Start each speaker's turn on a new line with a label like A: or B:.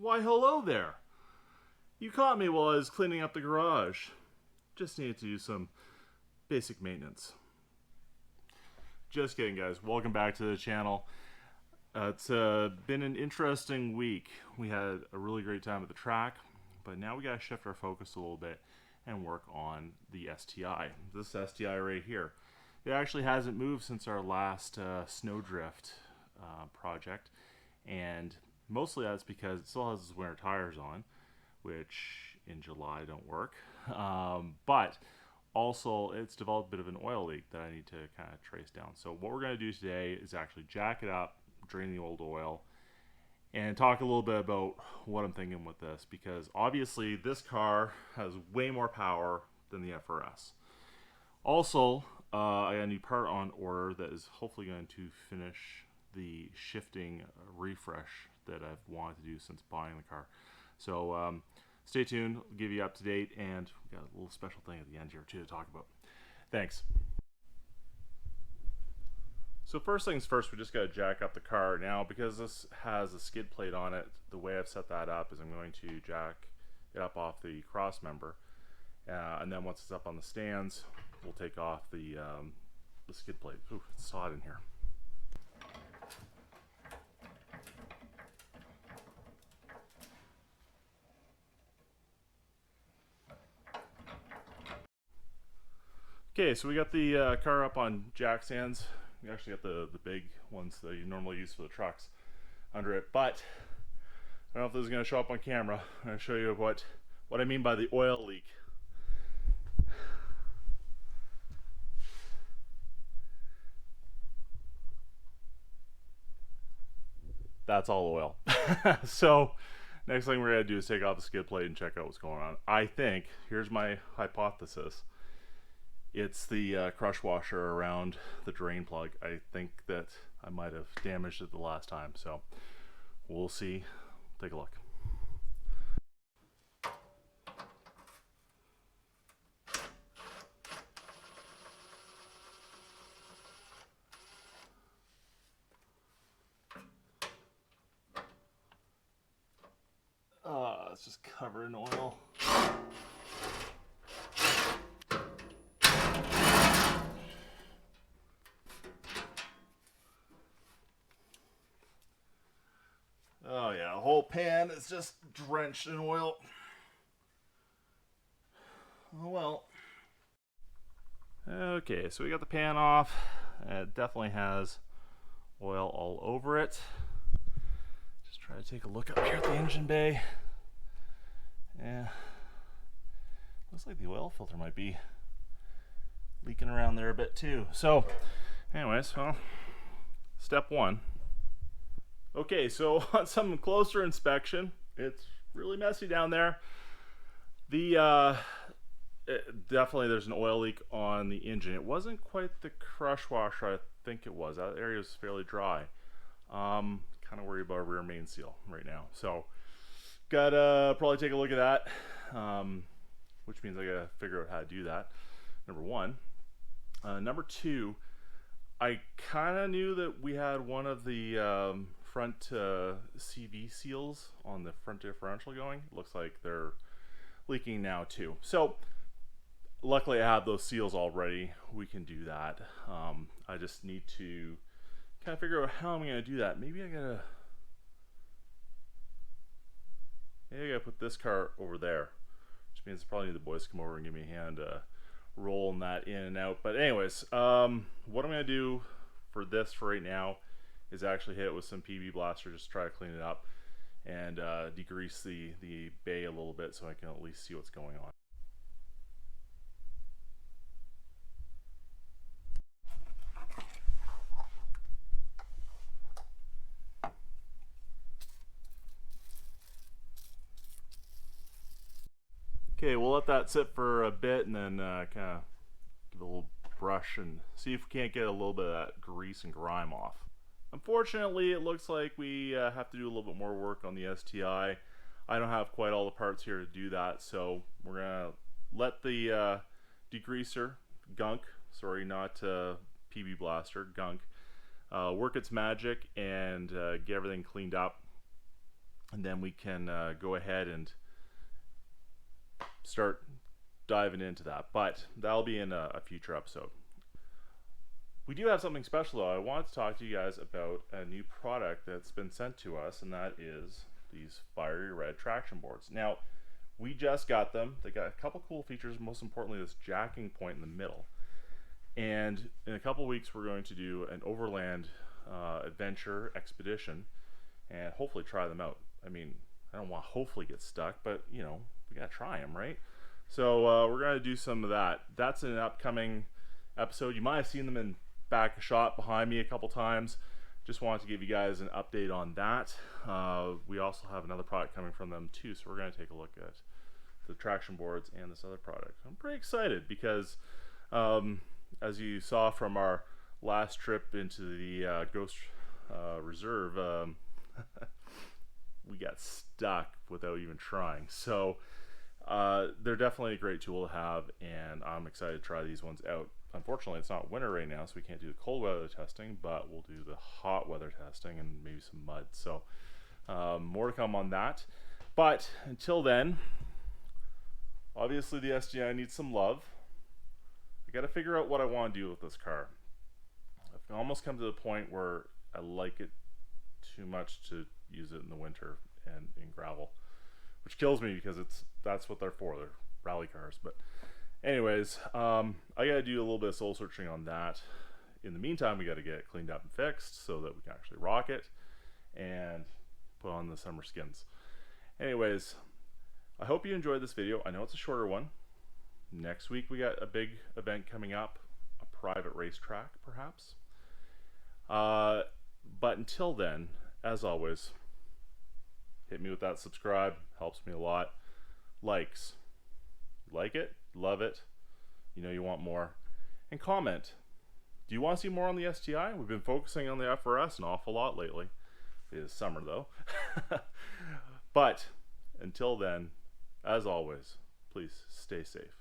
A: Why, hello there. You caught me while I was cleaning up the garage. Just needed to do some basic maintenance. Just kidding, guys. Welcome back to the channel. It's been an interesting week. We had a really great time at the track, but now we got to shift our focus a little bit and work on the STI. This STI right here. It actually hasn't moved since our last snowdrift project, and mostly that's because it still has its winter tires on, which in July don't work. But also it's developed a bit of an oil leak that I need to kind of trace down. So what we're going to do today is actually jack it up, drain the old oil, and talk a little bit about what I'm thinking with this, because obviously this car has way more power than the FRS. Also, I got a new part on order that is hopefully going to finish the shifting refresh that I've wanted to do since buying the car. So stay tuned, I'll give you up to date, and we got a little special thing at the end here too to talk about. Thanks. So first things first, we just got to jack up the car. Now, because this has a skid plate on it, the way I've set that up is I'm going to jack it up off the cross member, and then once it's up on the stands, we'll take off the skid plate. Ooh, it's hot in here. Okay, so we got the car up on jack stands. We actually got the big ones that you normally use for the trucks under it, but I don't know if this is going to show up on camera. I'm going to show you what I mean by the oil leak. That's all oil. So next thing we're going to do is take off the skid plate and check out what's going on. I think, here's my hypothesis, it's the crush washer around the drain plug. I think that I might have damaged it the last time, so we'll see. Take a look. It's just covered in oil. Oh yeah, the whole pan is just drenched in oil. Oh well. Okay, so we got the pan off. It definitely has oil all over it. Just try to take a look up here at the engine bay. Yeah, looks like the oil filter might be leaking around there a bit too. So anyways, well, step one. Okay, so on some closer inspection, it's really messy down there. Definitely there's an oil leak on the engine. It wasn't quite the crush washer I think it was. That area is fairly dry. Kind of worried about our rear main seal right now. So gotta probably take a look at that, which means I gotta figure out how to do that, number one. Number two, I kind of knew that we had one of the front CV seals on the front differential going. Looks like they're leaking now too. So luckily I have those seals already. We can do that. I just need to kind of figure out how I'm going to do that. Maybe I gotta put this car over there, which means probably the boys come over and give me a hand rolling that in and out. But anyways, what I'm going to do for this for right now is actually hit it with some PB blaster, just try to clean it up and degrease the bay a little bit so I can at least see what's going on. Okay, we'll let that sit for a bit and then kind of give it a little brush and see if we can't get a little bit of that grease and grime off. Unfortunately, it looks like we have to do a little bit more work on the STI. I don't have quite all the parts here to do that, so we're going to let the degreaser, gunk, sorry, not PB blaster, gunk, work its magic and get everything cleaned up. and then we can go ahead and start diving into that. But that'll be in a future episode. We do have something special though. I want to talk to you guys about a new product that's been sent to us, and that is these fiery red traction boards. Now, we just got them. They got a couple cool features, most importantly this jacking point in the middle. And in a couple weeks we're going to do an overland adventure expedition and hopefully try them out. I mean, I don't want to hopefully get stuck, but you know, we gotta try them, right? So we're gonna do some of that. That's an upcoming episode. You might have seen them in back shot behind me a couple times. Just wanted to give you guys an update on that. We also have another product coming from them too, so we're going to take a look at the traction boards and this other product. I'm pretty excited because as you saw from our last trip into the Ghost Reserve, we got stuck without even trying. So they're definitely a great tool to have, and I'm excited to try these ones out. Unfortunately, it's not winter right now, so we can't do the cold weather testing, but we'll do the hot weather testing and maybe some mud. So more to come on that. But until then, obviously the STI needs some love. I got to figure out what I want to do with this car. I've almost come to the point where I like it too much to use it in the winter and in gravel, which kills me because that's what they're for. They're rally cars. But anyways, I gotta do a little bit of soul searching on that. In the meantime, we gotta get it cleaned up and fixed so that we can actually rock it and put on the summer skins. Anyways, I hope you enjoyed this video. I know it's a shorter one. Next week we got a big event coming up, a private racetrack perhaps. But until then, as always, hit me with that subscribe, helps me a lot. Likes, like it, love it, you know you want more, and comment. Do you want to see more on the STI? We've been focusing on the FRS an awful lot lately. It is summer though. But until then, as always, please stay safe.